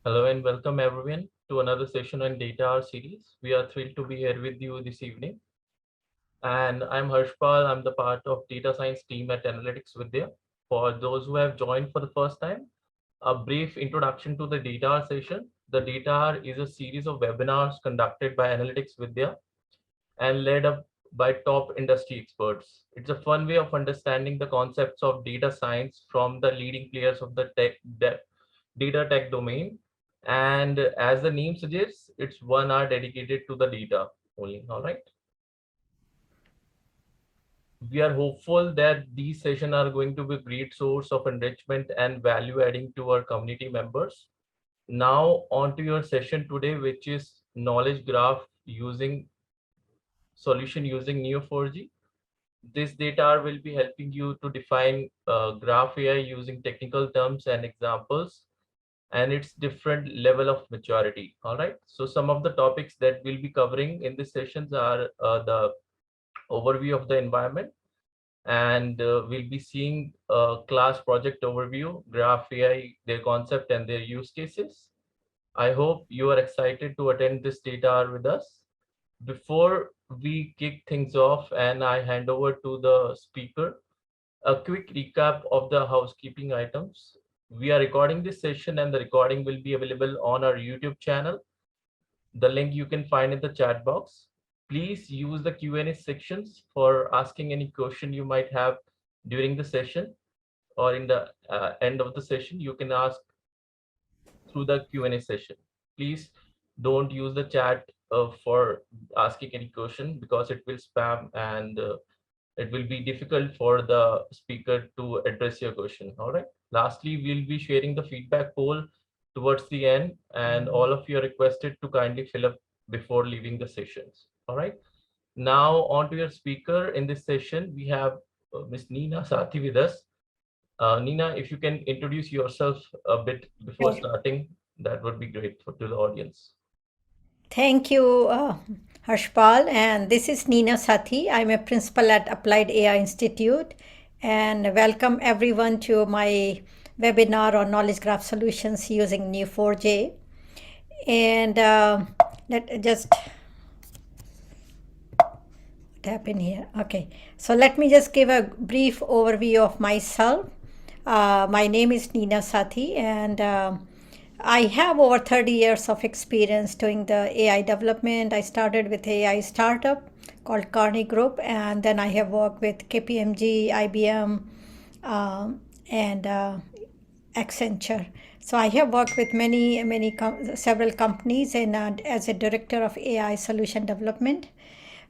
Hello and welcome everyone to another session on DataHour series. We are thrilled to be here with you this evening. And I'm Harshpal. I'm the part of data science team at Analytics Vidya. For those who have joined for the first time, a brief introduction to the DataHour session. The DataHour is a series of webinars conducted by Analytics Vidya and led up by top industry experts. It's a fun way of understanding the concepts of data science from the leading players of the data tech domain. And as the name suggests, it's 1 hour dedicated to the data only. All right. We are hopeful that these sessions are going to be a great source of enrichment and value adding to our community members. Now on to your session today, which is knowledge graph using solution using Neo4j. This data will be helping you to define graph AI using technical terms and examples and its different level of maturity. All right. So some of the topics that we'll be covering in these sessions are the overview of the environment, and we'll be seeing class project overview, graph AI, their concept and their use cases. I hope you are excited to attend this data hour with us. Before we kick things off and I hand over to the speaker, a quick recap of the housekeeping items. We are recording this session and the recording will be available on our YouTube channel. The link you can find in the chat box. Please use the Q&A sections for asking any question you might have during the session, or in the end of the session, you can ask through the Q&A session. Please don't use the chat for asking any question because it will spam and it will be difficult for the speaker to address your question. All right. Lastly, we'll be sharing the feedback poll towards the end, and all of you are requested to kindly fill up before leaving the sessions. All right. Now on to your speaker in this session, we have Ms. Neena Sathi with us. Neena, if you can introduce yourself a bit before Sure. starting, that would be great to the audience. Thank you, Harshpal. And this is Neena Sathi. I'm a principal at Applied AI Institute. And welcome everyone to my webinar on knowledge graph solutions using Neo4j. And let just tap in here. Okay. So let me just give a brief overview of myself. My name is Neena Sathi, and I have over 30 years of experience doing the AI development. I started with AI startup called Carney Group, and then I have worked with KPMG, IBM, and Accenture. So I have worked with several companies and as a director of AI solution development.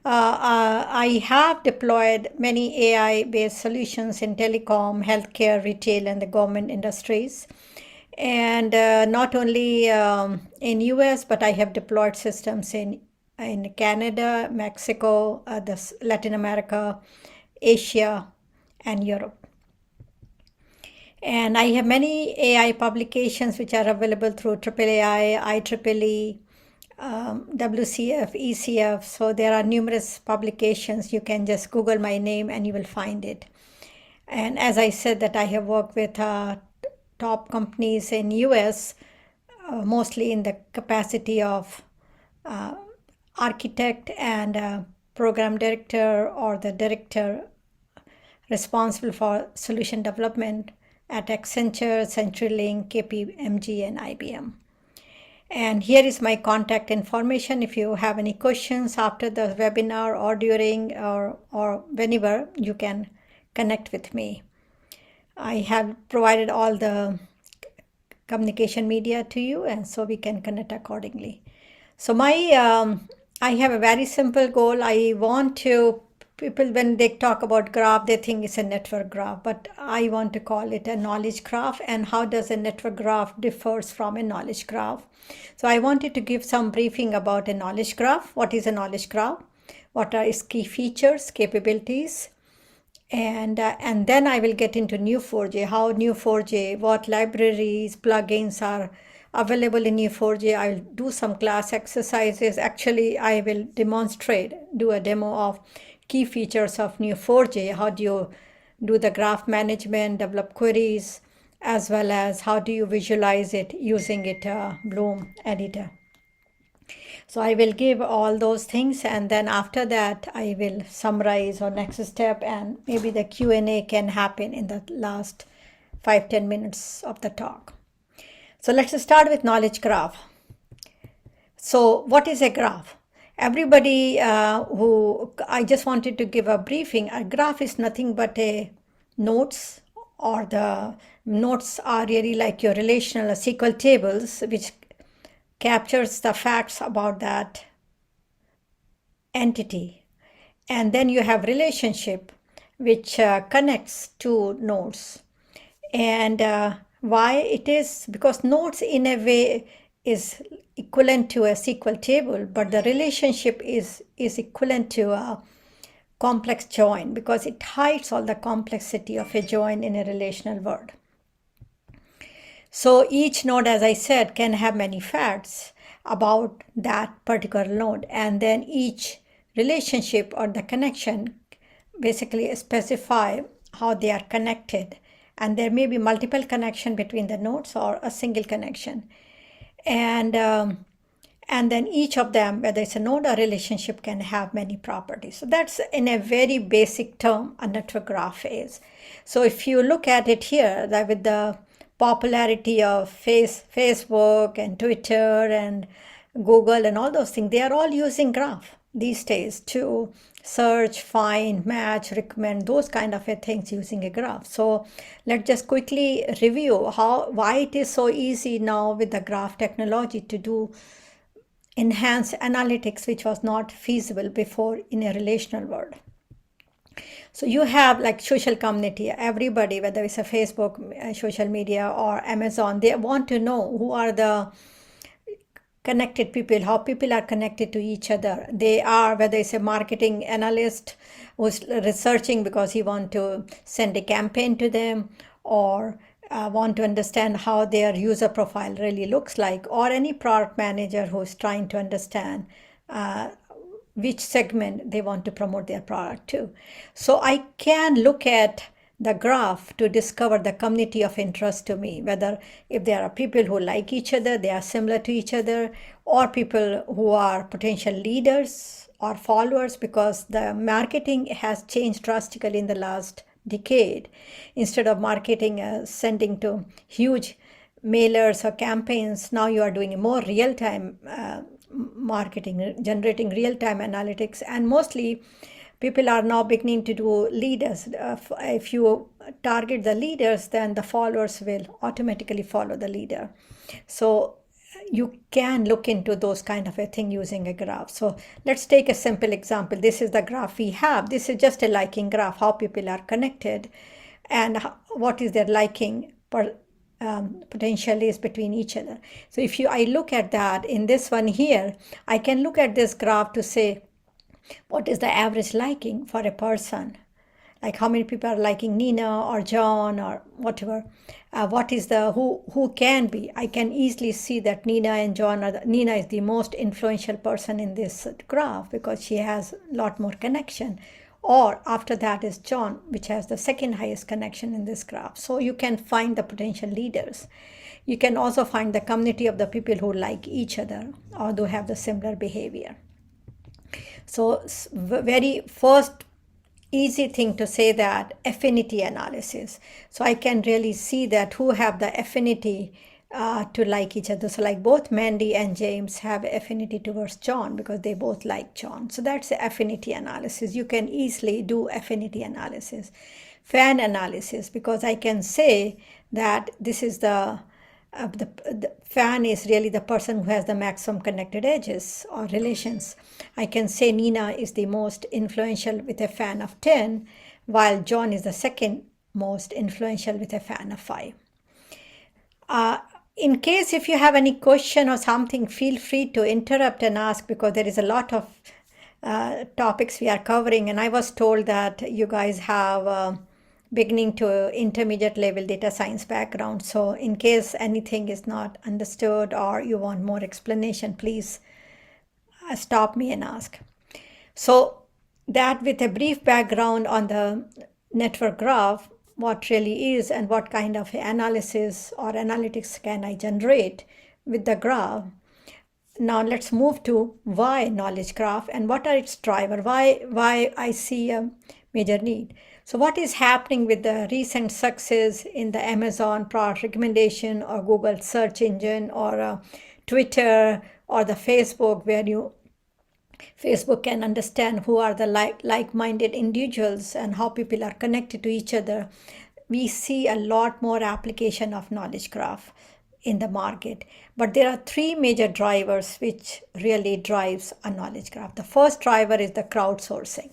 I have deployed many AI-based solutions in telecom, healthcare, retail, and the government industries. And not only in US, but I have deployed systems in Canada, Mexico, Latin America, Asia, and Europe. And I have many AI publications which are available through AAAI, IEEE, WCF, ECF. So there are numerous publications. You can just Google my name and you will find it. And as I said, that I have worked with top companies in US, mostly in the capacity of architect and program director or the director responsible for solution development at Accenture, CenturyLink, KPMG, and IBM. And here is my contact information. If you have any questions after the webinar or during or whenever, you can connect with me. I have provided all the communication media to you, and so we can connect accordingly. So I have a very simple goal. I want to, people when they talk about graph, they think it's a network graph, but I want to call it a knowledge graph. And how does a network graph differs from a knowledge graph? So I wanted to give some briefing about a knowledge graph. What is a knowledge graph? What are its key features, capabilities? And then I will get into Neo4j, how Neo4j, what libraries, plugins are available in Neo4j. I will do some class exercises. Actually, I will do a demo of key features of Neo4j. How do you do the graph management, develop queries, as well as how do you visualize it using it Bloom editor. So I will give all those things, and then after that I will summarize our next step, and maybe the Q&A can happen in the last 5-10 minutes of the talk. So let's start with knowledge graph. So what is a graph? Everybody I just wanted to give a briefing. A graph is nothing but a notes, or the notes are really like your relational SQL tables, which captures the facts about that entity. And then you have relationship, which connects two nodes. And why it is? Because nodes in a way is equivalent to a SQL table, but the relationship is equivalent to a complex join, because it hides all the complexity of a join in a relational world. So each node, as I said, can have many facts about that particular node, and then each relationship or the connection basically specify how they are connected, and there may be multiple connection between the nodes or a single connection, and then each of them, whether it's a node or relationship, can have many properties. So that's in a very basic term a network graph is. So if you look at it here, that with the popularity of Facebook and Twitter and Google and all those things, they are all using graph these days to search, find, match, recommend, those kind of things using a graph. So let's just quickly review why it is so easy now with the graph technology to do enhanced analytics, which was not feasible before in a relational world. So you have like social community, everybody, whether it's a Facebook, social media, or Amazon, they want to know who are the connected people, how people are connected to each other. They are, whether it's a marketing analyst who's researching because he want to send a campaign to them, or want to understand how their user profile really looks like, or any product manager who's trying to understand which segment they want to promote their product to. So I can look at the graph to discover the community of interest to me, whether if there are people who like each other, they are similar to each other, or people who are potential leaders or followers, because the marketing has changed drastically in the last decade. Instead of marketing sending to huge mailers or campaigns, now you are doing more real-time marketing, generating real-time analytics, and mostly people are now beginning to do leaders. If you target the leaders, then the followers will automatically follow the leader. So you can look into those kind of a thing using a graph. So let's take a simple example. This is the graph we have. This is just a liking graph, how people are connected and what is their liking potentially is between each other. So if I look at that in this one here, I can look at this graph to say, what is the average liking for a person? Like how many people are liking Nina or John or whatever. What is the who can be? I can easily see that Nina and John Nina is the most influential person in this graph because she has a lot more connection. Or after that is John, which has the second highest connection in this graph. So you can find the potential leaders. You can also find the community of the people who like each other or who have the similar behavior. So very first easy thing to say that affinity analysis. So I can really see that who have the affinity to like each other. So like both Mandy and James have affinity towards John because they both like John. So that's the affinity analysis. You can easily do affinity analysis. Fan analysis, because I can say that this is the fan is really the person who has the maximum connected edges or relations. I can say Nina is the most influential with a fan of 10, while John is the second most influential with a fan of 5. In case if you have any question or something, feel free to interrupt and ask, because there is a lot of topics we are covering, and I was told that you guys have beginning to intermediate level data science background. So in case anything is not understood or you want more explanation, please stop me and ask. So that with a brief background on the network graph, what really is and what kind of analysis or analytics can I generate with the graph. Now let's move to why knowledge graph and what are its driver, why I see a major need. So what is happening with the recent success in the Amazon product recommendation or Google search engine or Twitter or the Facebook, where Facebook can understand who are the like-minded individuals and how people are connected to each other. We see a lot more application of knowledge graph in the market. But there are three major drivers which really drives a knowledge graph. The first driver is the crowdsourcing,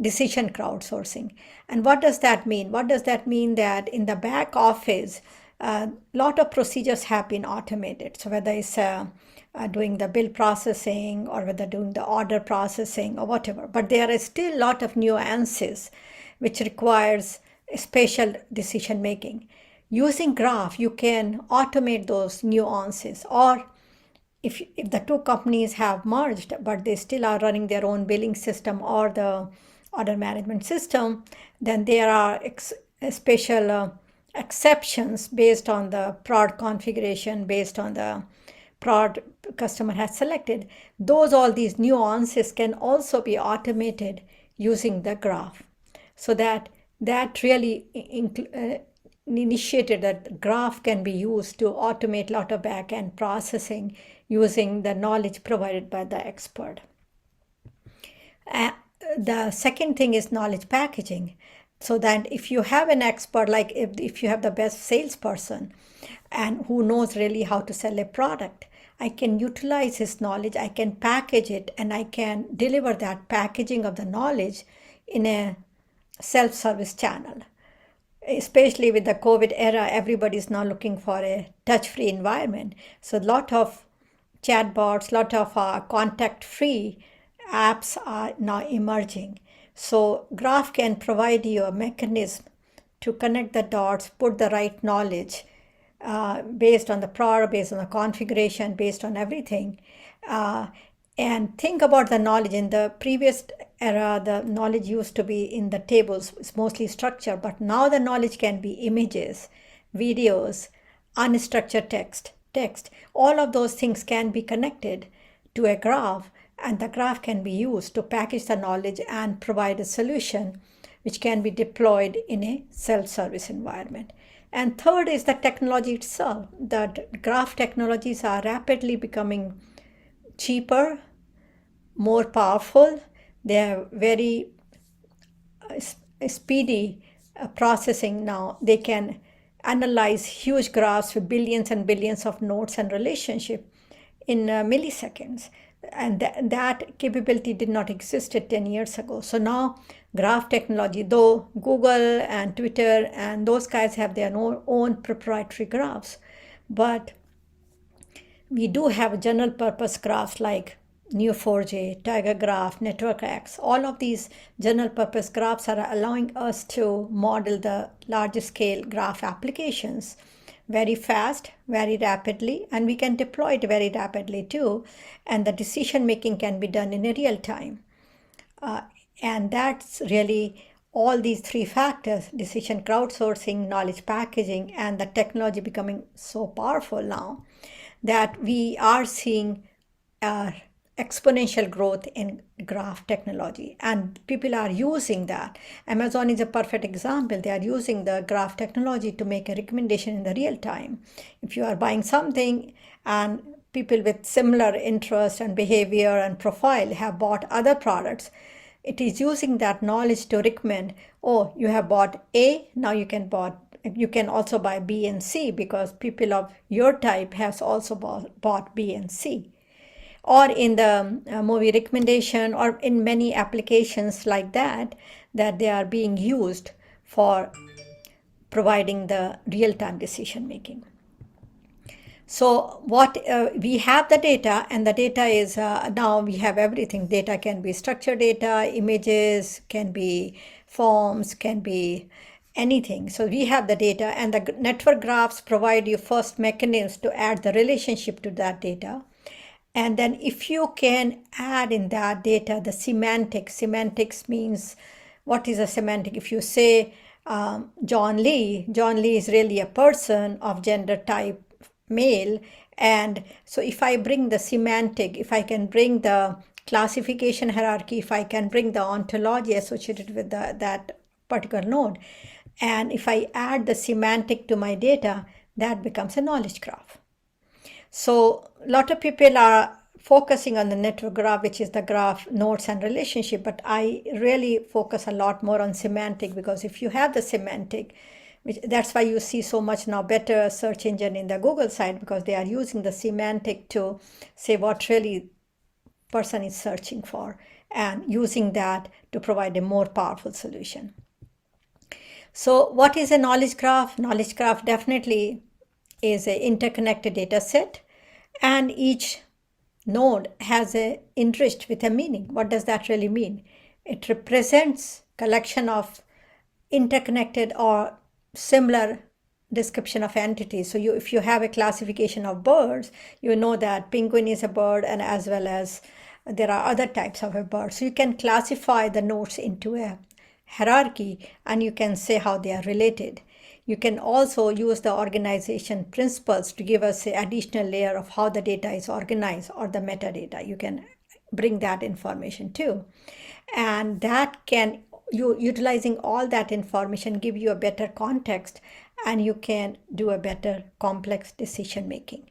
decision crowdsourcing. And what does that mean? What does that mean? That in the back office, a lot of procedures have been automated. So whether it's doing the bill processing or whether doing the order processing or whatever, but there is still a lot of nuances which requires spatial decision making. Using graph, you can automate those nuances, or if the two companies have merged but they still are running their own billing system or the order management system, then there are special exceptions based on the product configuration, based on the product customer has selected. All these nuances can also be automated using the graph. So that really initiated that graph can be used to automate a lot of back-end processing using the knowledge provided by the expert. The second thing is knowledge packaging. So that if you have an expert, like if you have the best salesperson and who knows really how to sell a product, I can utilize his knowledge, I can package it, and I can deliver that packaging of the knowledge in a self-service channel. Especially with the COVID era, everybody is now looking for a touch-free environment. So a lot of chatbots, a lot of contact-free apps are now emerging. So graph can provide you a mechanism to connect the dots, put the right knowledge based on the product, based on the configuration, based on everything. And think about the knowledge. In the previous era, the knowledge used to be in the tables. It's mostly structured, but now the knowledge can be images, videos, unstructured text. All of those things can be connected to a graph, and the graph can be used to package the knowledge and provide a solution which can be deployed in a self-service environment. And third is the technology itself. The graph technologies are rapidly becoming cheaper, more powerful. They are very speedy processing now. They can analyze huge graphs with billions and billions of nodes and relationships in milliseconds. And that capability did not exist 10 years ago. So now graph technology, though Google and Twitter and those guys have their own proprietary graphs, but we do have general purpose graphs like Neo4j, Tiger Graph, Network X. All of these general purpose graphs are allowing us to model the larger scale graph applications very fast, very rapidly, and we can deploy it very rapidly too. And the decision making can be done in a real time. And that's really all these three factors: decision crowdsourcing, knowledge packaging, and the technology becoming so powerful now that we are seeing exponential growth in graph technology, and people are using that. Amazon is a perfect example. They are using the graph technology to make a recommendation in the real time. If you are buying something and people with similar interest and behavior and profile have bought other products, it is using that knowledge to recommend, oh, you have bought A, now you can also buy B and C because people of your type has also bought B and C. Or in the movie recommendation, or in many applications like that they are being used for providing the real-time decision making. So what we have the data, and the data is now we have everything. Data can be structured data, images, can be forms, can be anything. So we have the data, and the network graphs provide you first mechanisms to add the relationship to that data. And then if you can add in that data the semantics means, what is a semantic? If you say John Lee. John Lee is really a person of gender type male. And so if I bring the semantic, if I can bring the classification hierarchy, if I can bring the ontology associated with that particular node, and if I add the semantic to my data, that becomes a knowledge graph. So a lot of people are focusing on the network graph, which is the graph nodes and relationship, but I really focus a lot more on semantic, because if you have the semantic, that's why you see so much now better search engine in the Google side, because they are using the semantic to say what really person is searching for and using that to provide a more powerful solution. So what is a knowledge graph? Knowledge graph definitely is an interconnected data set, and each node has a enriched with a meaning. What does that really mean? It represents collection of interconnected or similar description of entities. So if you have a classification of birds, you know that penguin is a bird, and as well as there are other types of a bird. So you can classify the nodes into a hierarchy, and you can say how they are related. You can also use the organization principles to give us an additional layer of how the data is organized, or the metadata. You can bring that information too. And that can, utilizing all that information, give you a better context, and you can do a better complex decision making.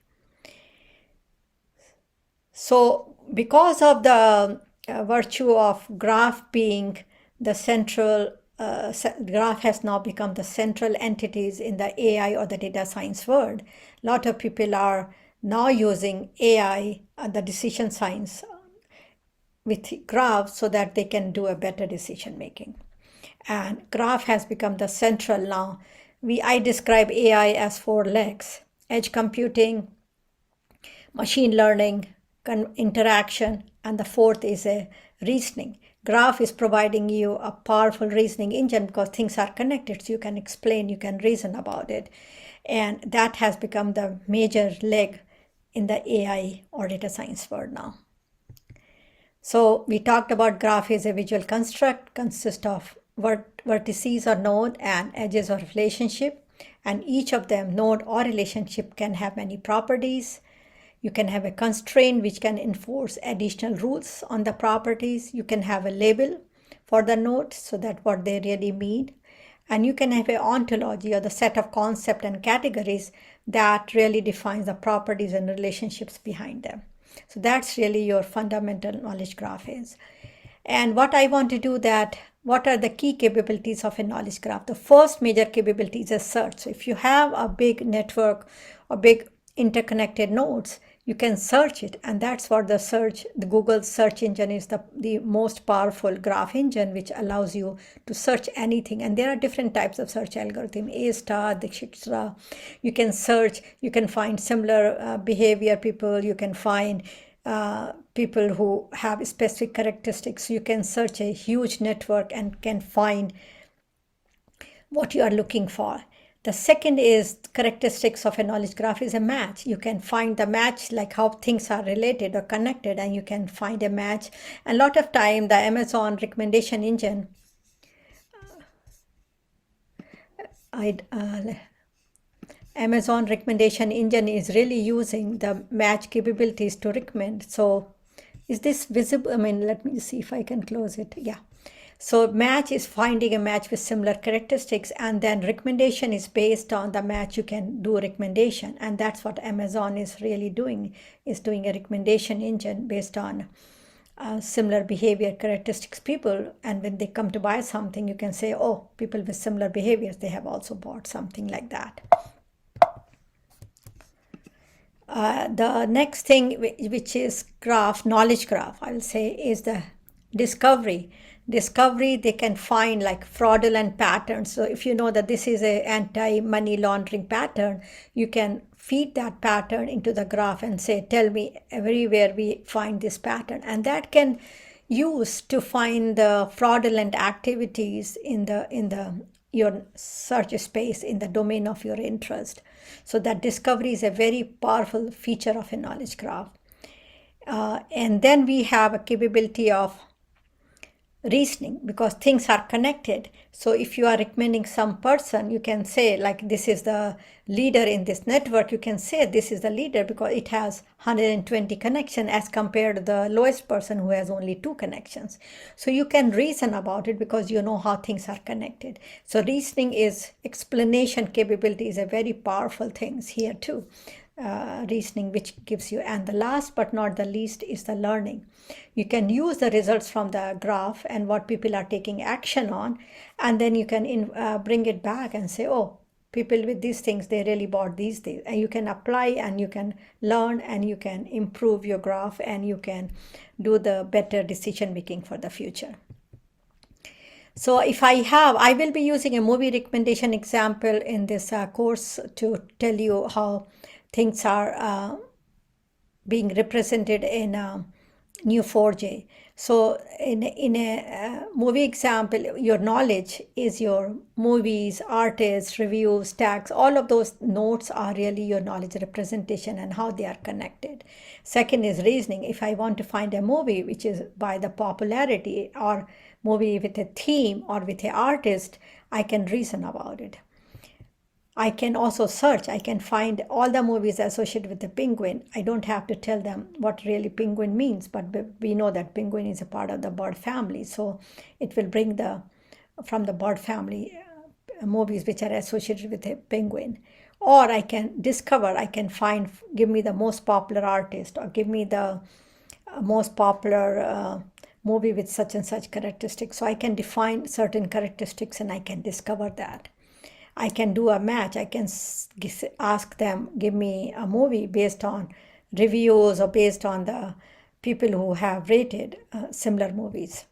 So because of the virtue of graph being the central, graph has now become the central entities in the AI or the data science world. A lot of people are now using AI, the decision science, with graphs so that they can do a better decision making. And graph has become the central now. I describe AI as 4 legs: edge computing, machine learning, interaction, and the fourth is a reasoning. Graph is providing you a powerful reasoning engine because things are connected, so you can explain, you can reason about it. And that has become the major leg in the AI or data science world now. So we talked about graph is a visual construct, consists of vertices or node and edges or relationship, and each of them, node or relationship, can have many properties. You can have a constraint which can enforce additional rules on the properties. You can have a label for the nodes so that what they really mean. And you can have an ontology, or the set of concepts and categories that really defines the properties and relationships behind them. So that's really your fundamental knowledge graph is. And what I want to do that, what are the key capabilities of a knowledge graph? The first major capability is a search. So if you have a big network or big interconnected nodes, you can search it, and that's what the Google search engine is, the most powerful graph engine, which allows you to search anything. And there are different types of search algorithm, A star, etc. You can search, you can find similar behavior people, you can find people who have specific characteristics. You can search a huge network and can find what you are looking for. The second is characteristics of a knowledge graph is a match. You can find the match, like how things are related or connected, and you can find a match. And a lot of time, the Amazon recommendation engine, Amazon recommendation engine is really using the match capabilities to recommend. So is this visible? I mean, let me see if I can close it. Yeah. So match is finding a match with similar characteristics, and then recommendation is based on the match. You can do a recommendation, and that's what Amazon is really doing, is doing a recommendation engine based on similar behavior characteristics people. And when they come to buy something, you can say, oh, people with similar behaviors, they have also bought something like that. The next thing, which is graph, knowledge graph, I will say, is the discovery. They can find like fraudulent patterns. So if you know that this is an anti-money laundering pattern, you can feed that pattern into the graph and say, tell me everywhere we find this pattern. And that can use to find the fraudulent activities in your search space in the domain of your interest. So that discovery is a very powerful feature of a knowledge graph. And then we have a capability of reasoning, because things are connected. So if you are recommending some person, you can say like this is the leader in this network. You can say this is the leader because it has 120 connections as compared to the lowest person who has only 2 connections. So you can reason about it because you know how things are connected. So reasoning is explanation capability is a very powerful thing here too. Reasoning which gives you, and the last but not the least is the learning. You can use the results from the graph and what people are taking action on, and then you can bring it back and say, oh, people with these things, they really bought these things, and you can apply and you can learn and you can improve your graph and you can do the better decision making for the future. So if I will be using a movie recommendation example in this course to tell you how things are being represented in Neo4j. So in a movie example, your knowledge is your movies, artists, reviews, tags. All of those notes are really your knowledge representation and how they are connected. Second is reasoning. If I want to find a movie which is by the popularity or movie with a theme or with an artist, I can reason about it. I can also search. I can find all the movies associated with the penguin. I don't have to tell them what really penguin means, but we know that penguin is a part of the bird family. So it will bring from the bird family movies which are associated with a penguin. Or I can find, give me the most popular artist, or give me the most popular movie with such and such characteristics. So I can define certain characteristics and I can discover that. I can do a match. I can ask them, give me a movie based on reviews or based on the people who have rated similar movies.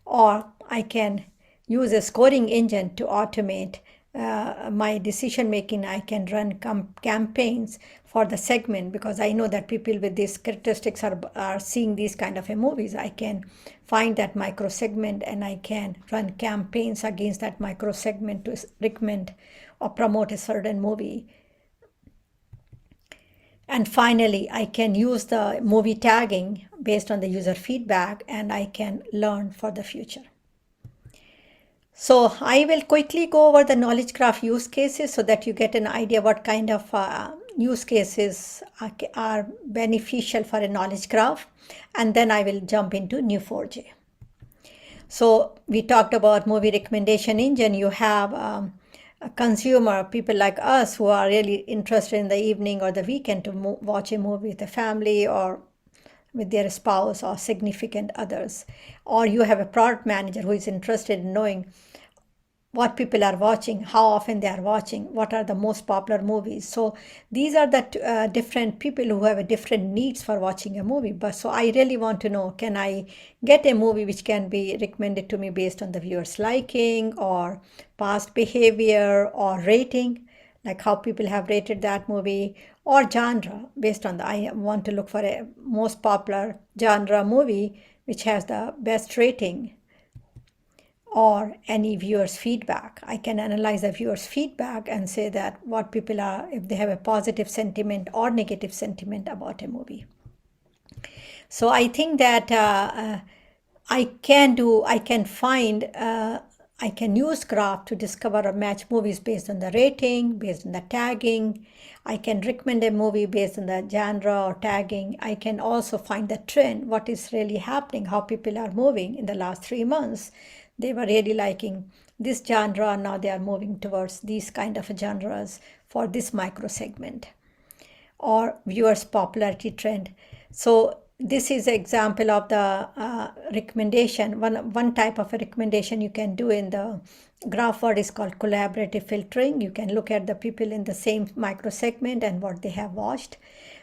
Or I can use a scoring engine to automate my decision making. I can run campaigns for the segment because I know that people with these characteristics are seeing these kind of movies. I can find that micro segment and I can run campaigns against that micro segment to recommend or promote a certain movie. And finally, I can use the movie tagging based on the user feedback and I can learn for the future. So I will quickly go over the knowledge graph use cases so that you get an idea what kind of use cases are beneficial for a knowledge graph. And then I will jump into Neo4j. So we talked about movie recommendation engine. You have a consumer, people like us who are really interested in the evening or the weekend to watch a movie with a family or with their spouse or significant others. Or you have a product manager who is interested in knowing what people are watching, how often they are watching, what are the most popular movies. So these are the different people who have a different needs for watching a movie. But so I really want to know, can I get a movie which can be recommended to me based on the viewer's liking or past behavior or rating, like how people have rated that movie, or genre based on I want to look for a most popular genre movie which has the best rating, or any viewer's feedback. I can analyze the viewer's feedback and say that what people are, if they have a positive sentiment or negative sentiment about a movie. So I think that I can use graph to discover or match movies based on the rating, based on the tagging. I can recommend a movie based on the genre or tagging. I can also find the trend, what is really happening, how people are moving in the last 3 months. They were really liking this genre, now they are moving towards these kind of genres for this micro segment, or viewers popularity trend. So this is an example of the recommendation. One type of a recommendation you can do in the graph word is called collaborative filtering. You can look at the people in the same micro segment and what they have watched.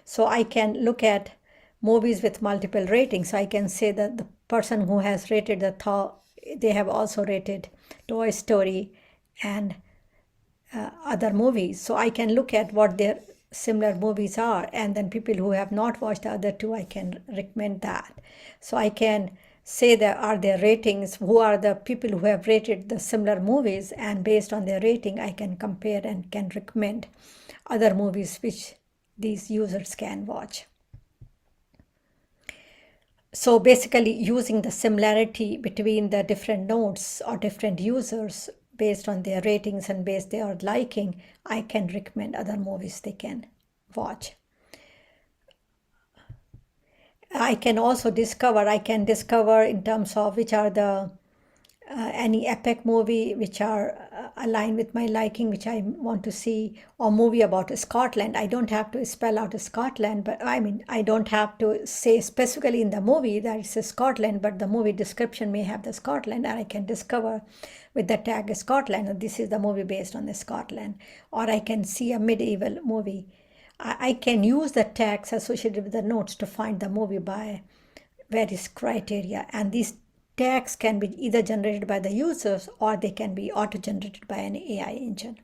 So I can look at movies with multiple ratings. So I can say that the person who has rated they have also rated Toy Story and other movies. So I can look at what their similar movies are, and then people who have not watched the other two, I can recommend that. So I can say that are their ratings, who are the people who have rated the similar movies, and based on their rating, I can compare and can recommend other movies which these users can watch. So basically using the similarity between the different nodes or different users based on their ratings and based their liking, I can recommend other movies they can watch. I can discover in terms of which are the any epic movie which are aligned with my liking, which I want to see, or movie about Scotland. I don't have to spell out Scotland, but I mean, I don't have to say specifically in the movie that it's Scotland, but the movie description may have the Scotland, and I can discover with the tag Scotland, and this is the movie based on the Scotland, or I can see a medieval movie. I can use the tags associated with the notes to find the movie by various criteria, and these tags can be either generated by the users or they can be auto-generated by an AI engine.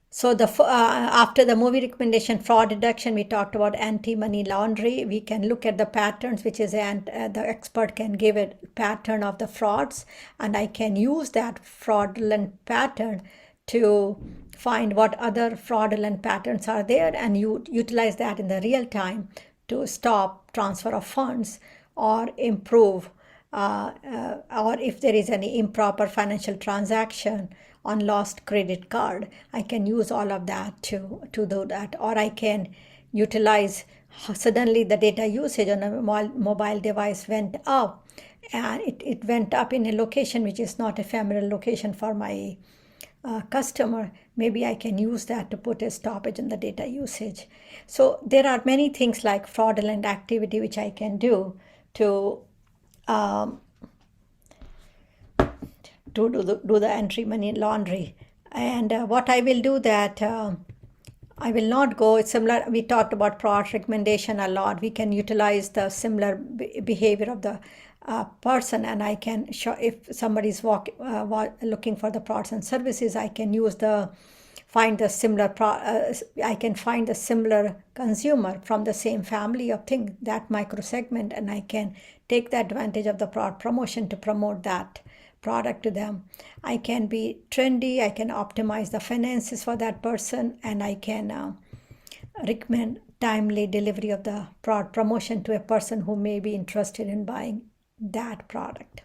So after the movie recommendation fraud detection, we talked about anti-money laundering. We can look at the patterns, which is the expert can give a pattern of the frauds, and I can use that fraudulent pattern to find what other fraudulent patterns are there and utilize that in the real time to stop transfer of funds or improve or if there is any improper financial transaction on lost credit card, I can use all of that to do that. Or I can utilize suddenly the data usage on a mobile device went up, and it went up in a location which is not a familiar location for my customer. Maybe I can use that to put a stoppage in the data usage. So there are many things like fraudulent activity which I can do to do the entry money laundry. And what I will do that I will not go, it's similar, we talked about product recommendation a lot. We can utilize the similar behavior of the person, and I can show if somebody's looking for the products and services, I can use find the similar I can find the similar consumer from the same family of thing, that micro segment, and I can take the advantage of the product promotion to promote that product to them. I can be trendy, I can optimize the finances for that person, and I can recommend timely delivery of the product promotion to a person who may be interested in buying that product.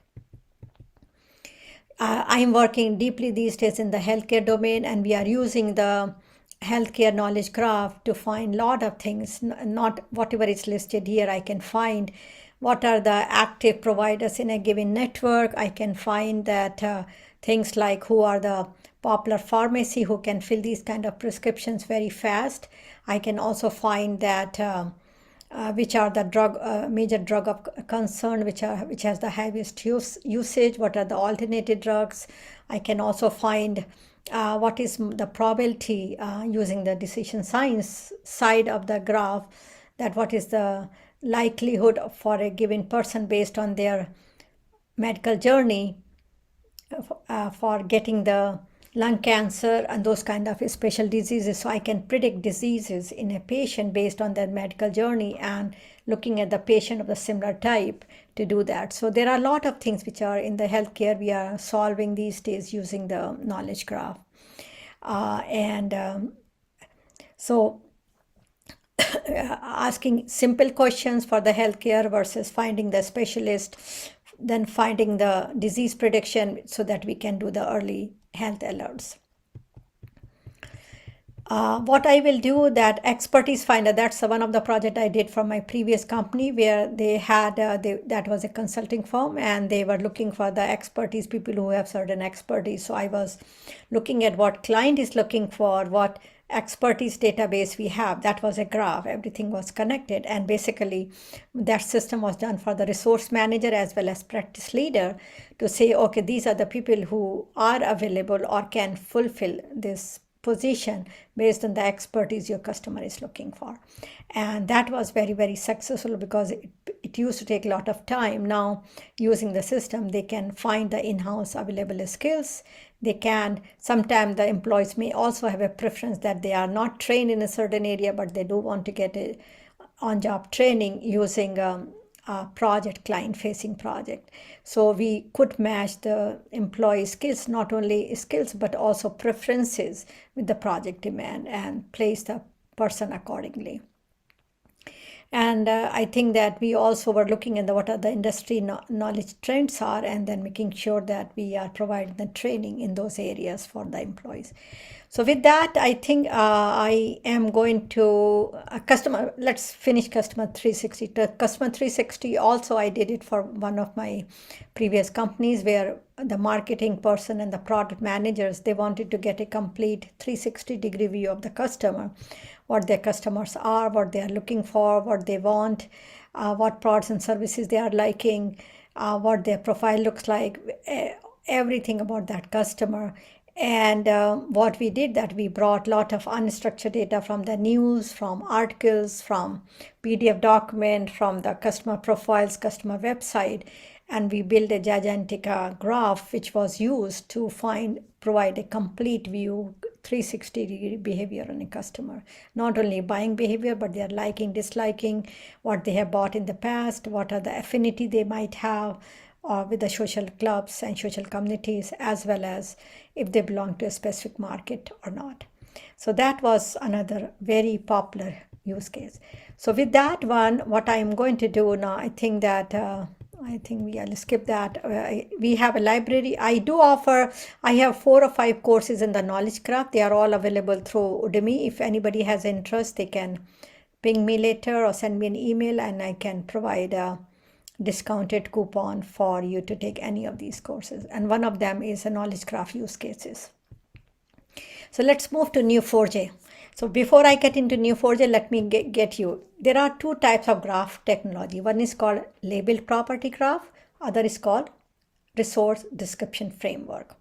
I'm working deeply these days in the healthcare domain, and we are using the healthcare knowledge graph to find a lot of things. Not whatever is listed here, I can find what are the active providers in a given network. I can find that things like who are the popular pharmacy who can fill these kind of prescriptions very fast. I can also find that which are the major drug of concern, which has the highest usage, what are the alternative drugs. I can also find what is the probability using the decision science side of the graph, that what is the likelihood for a given person based on their medical journey for getting the lung cancer and those kind of special diseases. So I can predict diseases in a patient based on their medical journey and looking at the patient of the similar type to do that. So there are a lot of things which are in the healthcare we are solving these days using the knowledge graph. So asking simple questions for the healthcare versus finding the specialist, then finding the disease prediction so that we can do the early health alerts. What I will do, that expertise finder, that's one of the project I did for my previous company, where they had that was a consulting firm, and they were looking for the expertise, people who have certain expertise. So I was looking at what client is looking for, what expertise database we have. That was a graph, everything was connected, and basically that system was done for the resource manager as well as practice leader to say, okay, these are the people who are available or can fulfill this position based on the expertise your customer is looking for. And that was very, very successful because it used to take a lot of time. Now using the system, they can find the in-house available skills. They can, sometimes the employees may also have a preference that they are not trained in a certain area, but they do want to get a on-job training using a project, client-facing project. So we could match the employee skills, not only skills, but also preferences with the project demand and place the person accordingly. And I think that we also were looking at what are the industry knowledge trends are, and then making sure that we are providing the training in those areas for the employees. So with that, I think I am going to customer. Let's finish customer 360. The customer 360 also I did it for one of my previous companies where the marketing person and the product managers, they wanted to get a complete 360-degree view of the customer, what their customers are, what they are looking for, what they want, what products and services they are liking, what their profile looks like, everything about that customer. And what we did that we brought a lot of unstructured data from the news, from articles, from PDF document, from the customer profiles, customer website, and we built a gigantic graph which was used to provide a complete view, 360-degree behavior on a customer. Not only buying behavior, but their liking, disliking, what they have bought in the past, what are the affinity they might have with the social clubs and social communities, as well as if they belong to a specific market or not. So that was another very popular use case. So with that one, what I'm going to do now, I think we'll skip that. We have a library. I have 4 or 5 courses in the knowledge graph. They are all available through Udemy. If anybody has interest, they can ping me later or send me an email, and I can provide a discounted coupon for you to take any of these courses. And one of them is a knowledge graph use cases. So let's move to Neo4j. So before I get into Neo4j, let me get you. There are 2 types of graph technology. One is called labeled property graph. Other is called resource description framework.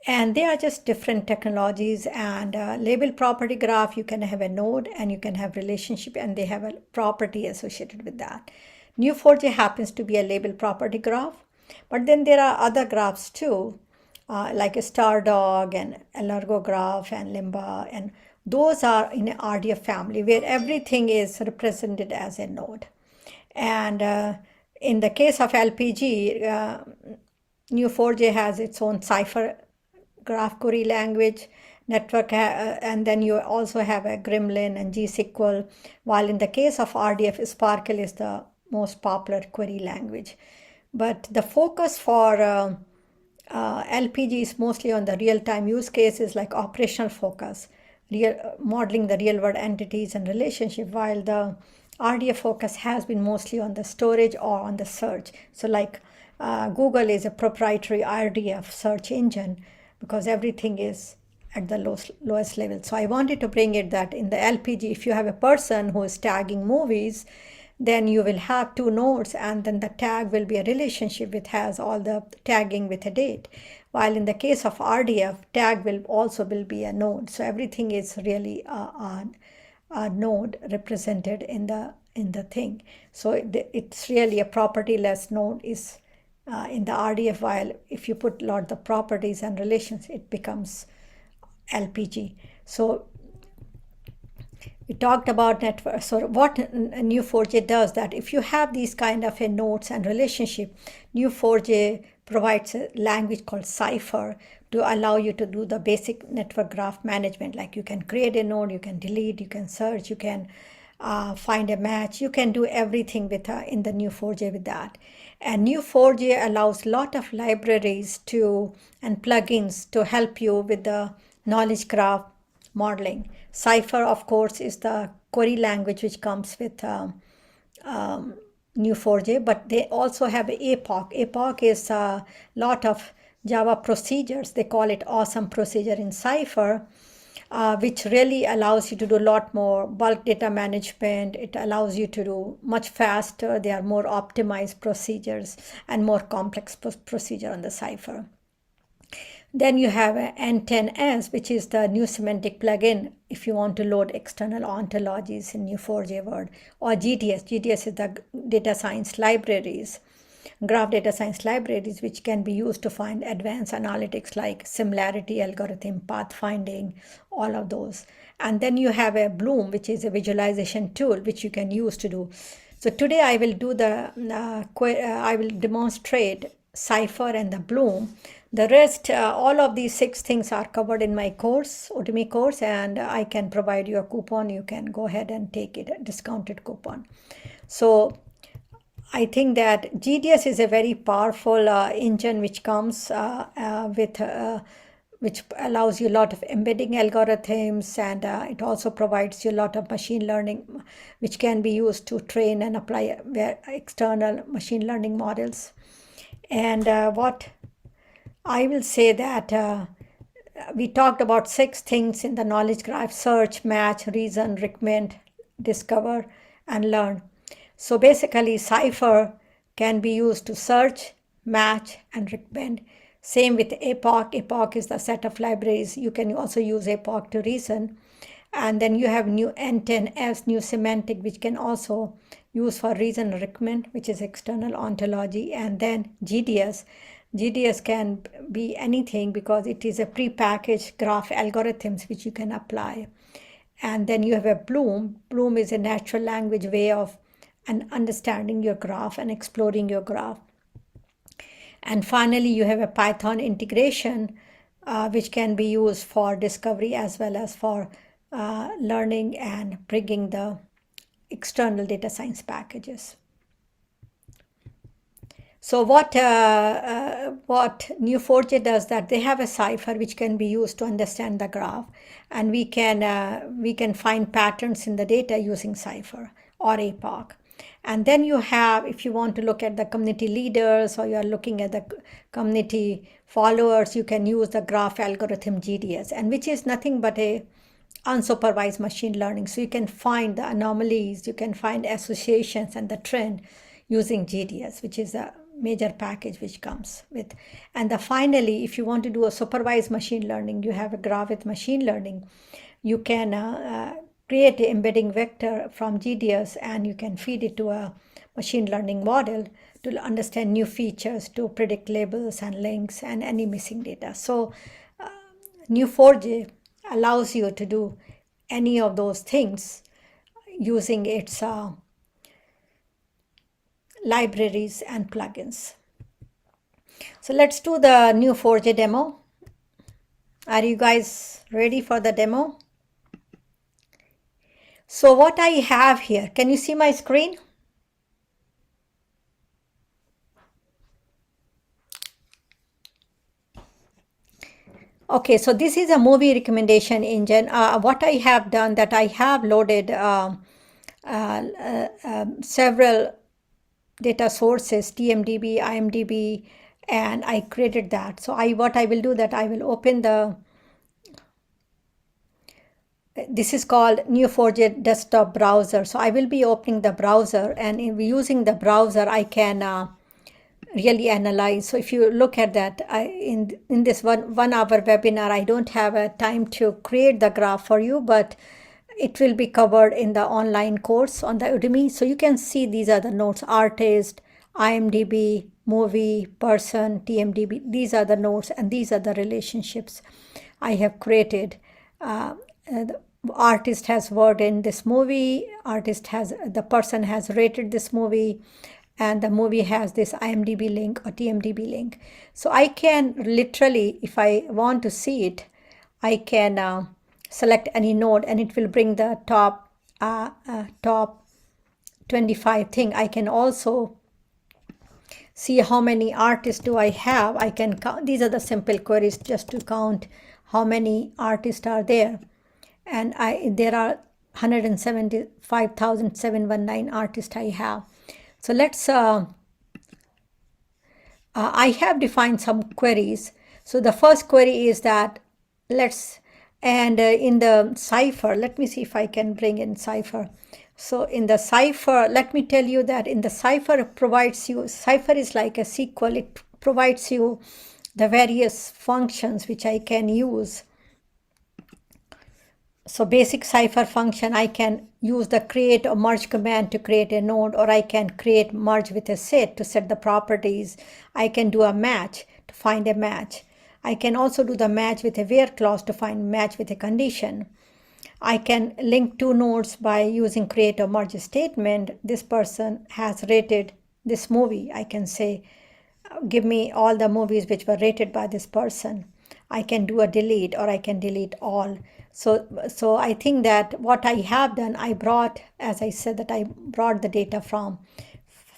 And they are just different technologies. And labeled property graph, you can have a node and you can have relationship, and they have a property associated with that. Neo4j happens to be a labeled property graph, but then there are other graphs too, like a Stardog and Largo graph and Limba, and those are in an RDF family where everything is represented as a node. And in the case of LPG, Neo4j has its own Cipher graph query language network, and then you also have a Gremlin and GSQL, while in the case of RDF, Sparkle is the most popular query language. But the focus for LPG is mostly on the real-time use cases like operational focus, modeling the real-world entities and relationship, while the RDF focus has been mostly on the storage or on the search. So like Google is a proprietary RDF search engine because everything is at the lowest level. So I wanted to bring it that in the LPG, if you have a person who is tagging movies, then you will have 2 nodes, and then the tag will be a relationship which has all the tagging with a date. While in the case of RDF, tag will be a node. So everything is really a node represented in the thing. So it's really a propertyless node is in the RDF, while if you put a lot of the properties and relations, it becomes LPG. So we talked about network. So what Neo4j does that if you have these kind of a nodes and relationship, Neo4j provides a language called Cipher to allow you to do the basic network graph management. Like you can create a node, you can delete, you can search, you can find a match. You can do everything with in the Neo4j with that. And Neo4j allows a lot of libraries and plugins to help you with the knowledge graph modeling. Cipher, of course, is the query language which comes with Neo4j, but they also have APOC. APOC is a lot of Java procedures. They call it awesome procedure in Cipher, which really allows you to do a lot more bulk data management. It allows you to do much faster. They are more optimized procedures and more complex procedure on the Cipher. Then you have N10S, which is the new semantic plugin if you want to load external ontologies in Neo4j world, or GDS. GDS is the data science libraries, graph data science libraries, which can be used to find advanced analytics like similarity algorithm, pathfinding, all of those. And then you have a Bloom, which is a visualization tool, which you can use to do. So today I will do I will demonstrate Cipher and the Bloom. The rest, all of these 6 things are covered in my course, Udemy course, and I can provide you a coupon. You can go ahead and take it, a discounted coupon. So I think that GDS is a very powerful engine which comes which allows you a lot of embedding algorithms, and it also provides you a lot of machine learning, which can be used to train and apply external machine learning models. And what I will say that we talked about 6 things in the knowledge graph: search, match, reason, recommend, discover, and learn. So basically, Cipher can be used to search, match, and recommend. Same with Epoch. Epoch is the set of libraries. You can also use Epoch to reason. And then you have new N10S, new semantic, which can also use for reason and recommend, which is external ontology. And then GDS. GDS can be anything because it is a prepackaged graph algorithms which you can apply. And then you have a Bloom. Bloom is a natural language way of understanding your graph and exploring your graph. And finally, you have a Python integration, which can be used for discovery as well as for learning and bringing the external data science packages. So what Neo4j does, that they have a cipher which can be used to understand the graph, and we can find patterns in the data using Cipher or Epoch. And then you have, if you want to look at the community leaders or you are looking at the community followers, you can use the graph algorithm GDS, and which is nothing but a unsupervised machine learning. So you can find the anomalies, you can find associations and the trend using GDS, which is a major package which comes with. And finally, if you want to do a supervised machine learning, you have a graph with machine learning. You can create an embedding vector from GDS, and you can feed it to a machine learning model to understand new features, to predict labels and links and any missing data. So Neo4j allows you to do any of those things using its libraries and plugins. So let's do the Neo4j demo. Are you guys ready for the demo? So what I have here, can you see my screen? Okay, so this is a movie recommendation engine. What I have done, that I have loaded several data sources, TMDB, IMDb, and I created that. So what I will do, that I will open this is called Neo4j desktop browser. So I will be opening the browser, and using the browser, I can really analyze. So if you look at that, in this one hour webinar, I don't have a time to create the graph for you, but it will be covered in the online course on the Udemy. So you can see these are the nodes: artist, IMDb, movie, person, TMDB. These are the nodes, and these are the relationships I have created. The artist has worked in this movie, the person has rated this movie, and the movie has this IMDb link or TMDB link. So I can literally, if I want to see it, I can select any node, and it will bring the top 25 thing. I can also see how many artists do I have. I can count. These are the simple queries just to count how many artists are there. And there are 175,719 artists I have. So let's, I have defined some queries. So the first query is that in the Cipher, let me see if I can bring in Cipher. So in the Cipher, let me tell you that in the Cipher provides you, Cipher is like a SQL. It provides you the various functions which I can use. So basic Cipher function, I can use the create or merge command to create a node, or I can create merge with a set to set the properties. I can do a match to find a match. I can also do the match with a where clause to find match with a condition. I can link 2 nodes by using create or merge statement. This person has rated this movie. I can say give me all the movies which were rated by this person. I can do a delete, or I can delete all. So I think that what I have done, I brought, as I said, that I brought the data from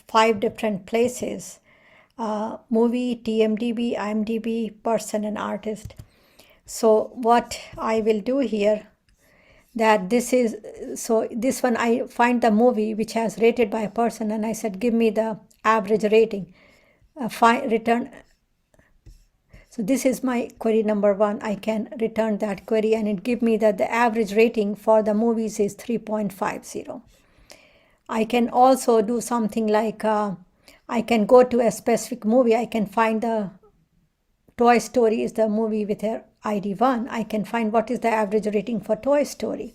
5 different places: movie, TMDB, IMDb, person, and artist. So what I will do here, that this is, so this one I find the movie which has rated by a person, and I said give me the average rating, return. So this is my query number 1. I can return that query, and it give me that the average rating for the movies is 3.50. I can also do something like I can go to a specific movie. I can find the Toy Story is the movie with her ID 1. I can find what is the average rating for Toy Story.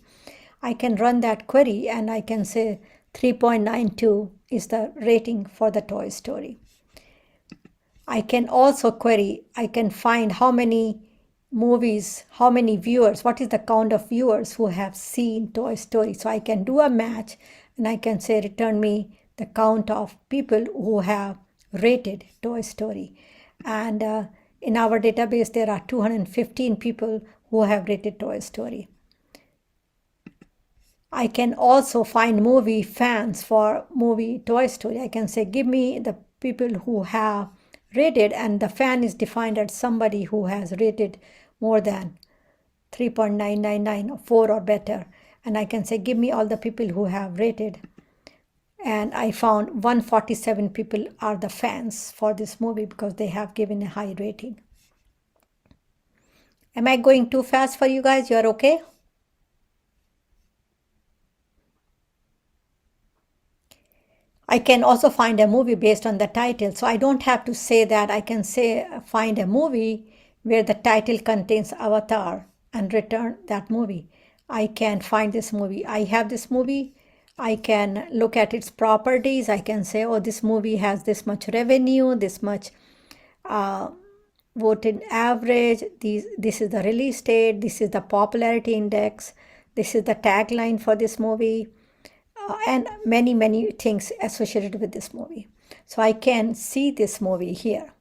I can run that query, and I can say 3.92 is the rating for the Toy Story. I can also query, I can find how many movies, how many viewers, what is the count of viewers who have seen Toy Story. So I can do a match, and I can say return me the count of people who have rated Toy Story. And in our database, there are 215 people who have rated Toy Story. I can also find movie fans for movie Toy Story. I can say give me the people who have rated, and the fan is defined as somebody who has rated more than 3.999 or 4 or better. And I can say give me all the people who have rated, and I found 147 people are the fans for this movie because they have given a high rating. Am I going too fast for you guys? You are okay? I can also find a movie based on the title. So I don't have to say that. I can say find a movie where the title contains Avatar and return that movie. I can find this movie. I have this movie. I can look at its properties. I can say, oh, this movie has this much revenue, this much voted average. This is the release date. This is the popularity index. This is the tagline for this movie. And many, many things associated with this movie. So I can see this movie here.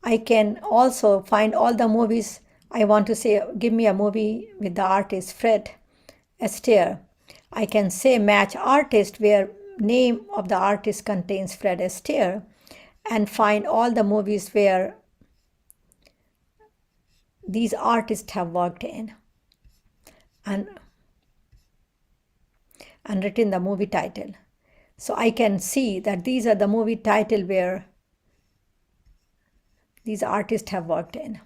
I can also find all the movies. I want to say, give me a movie with the artist Fred Astaire. I can say match artist where name of the artist contains Fred Astaire, and find all the movies where these artists have worked in, and written the movie title. So I can see that these are the movie title where these artists have worked in.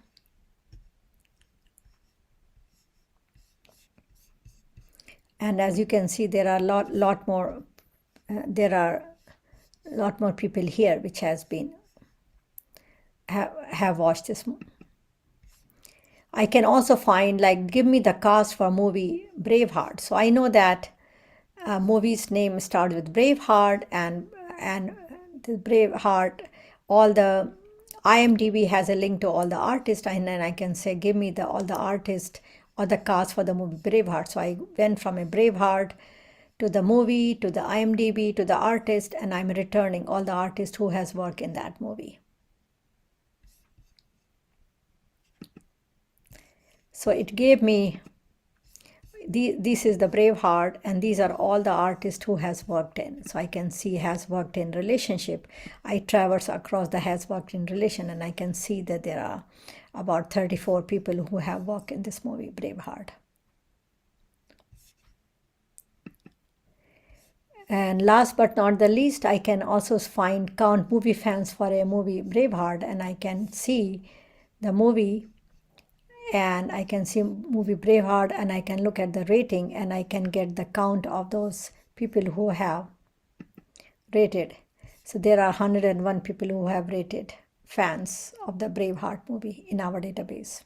And as you can see, there are lot more people here which has been have watched this movie. I can also find, like, give me the cast for movie Braveheart. So I know that movie's name starts with Braveheart, and the Braveheart, all the IMDb has a link to all the artists, and then I can say give me all the artists or the cast for the movie Braveheart. So I went from a Braveheart to the movie, to the IMDb, to the artist, and I'm returning all the artists who has worked in that movie. So it gave me, this is the Braveheart, and these are all the artists who has worked in. So I can see has worked in relationship. I traverse across the has worked in relation, and I can see that there are about 34 people who have worked in this movie Braveheart. And last but not the least, I can also count movie fans for a movie Braveheart, and I can see the movie, and I can see movie Braveheart, and I can look at the rating, and I can get the count of those people who have rated. So there are 101 people who have rated, fans of the Braveheart movie in our database.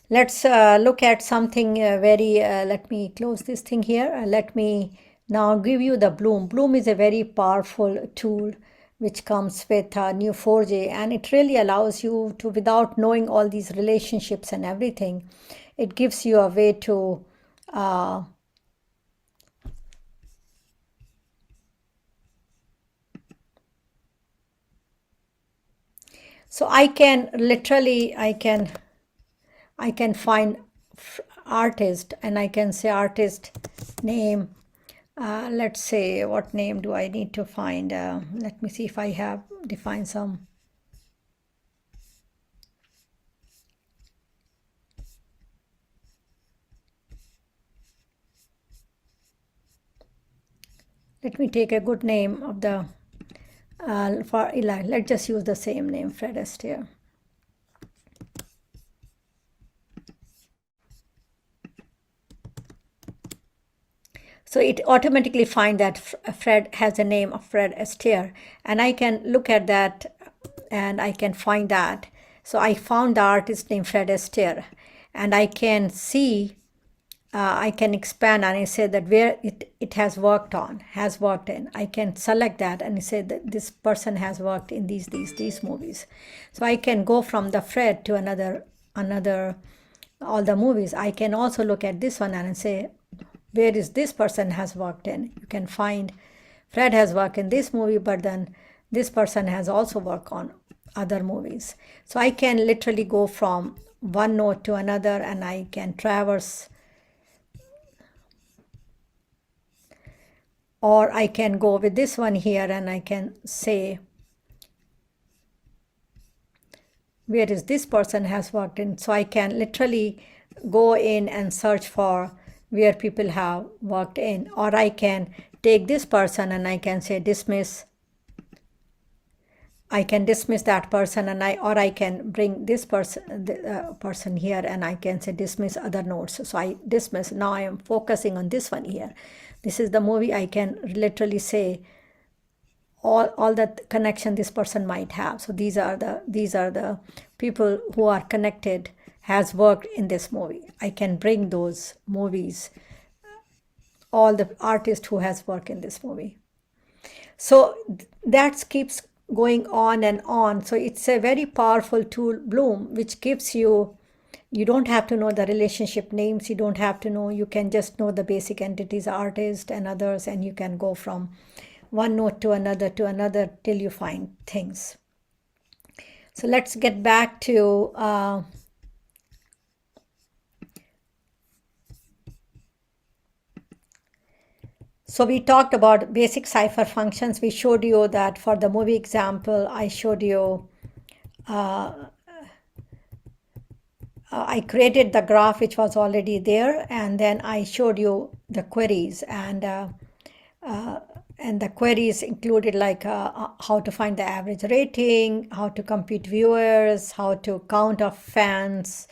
Let's look at something let me close this thing here. Let me now give you the Bloom. Bloom is a very powerful tool which comes with Neo4j, and it really allows you to, without knowing all these relationships and everything, it gives you a way to So I can literally, I can find artist, and I can say artist name. Let's say, what name do I need to find? Let me see if I have defined some. Let me take a good name of the, for Eli. Let's just use the same name, Fred Astaire. So it automatically finds that Fred has a name of Fred Astaire, and I can look at that and I can find that. So I found the artist named Fred Astaire, and I can see, I can expand and I say that where it has worked in. I can select that and say that this person has worked in these movies. So I can go from the Fred to another all the movies. I can also look at this one and say, where is this person has worked in? You can find Fred has worked in this movie, but then this person has also worked on other movies. So I can literally go from one node to another, and I can traverse, or I can go with this one here and I can say, where is this person has worked in? So I can literally go in and search for where people have worked in, or I can take this person and I can say dismiss. I can dismiss that person, and I can bring this person here and I can say dismiss other nodes. So I dismiss. Now I am focusing on this one here. This is the movie. I can literally say all the connection this person might have. So these are the people who are connected, has worked in this movie. I can bring those movies, all the artists who has worked in this movie. So that keeps going on and on. So it's a very powerful tool, Bloom, which gives you don't have to know the relationship names. You don't have to know. You can just know the basic entities, artists and others, and you can go from one node to another till you find things. So let's get back to so we talked about basic Cipher functions. We showed you that for the movie example, I showed you I created the graph which was already there, and then I showed you the queries, and the queries included like how to find the average rating, how to compute viewers, how to count of fans,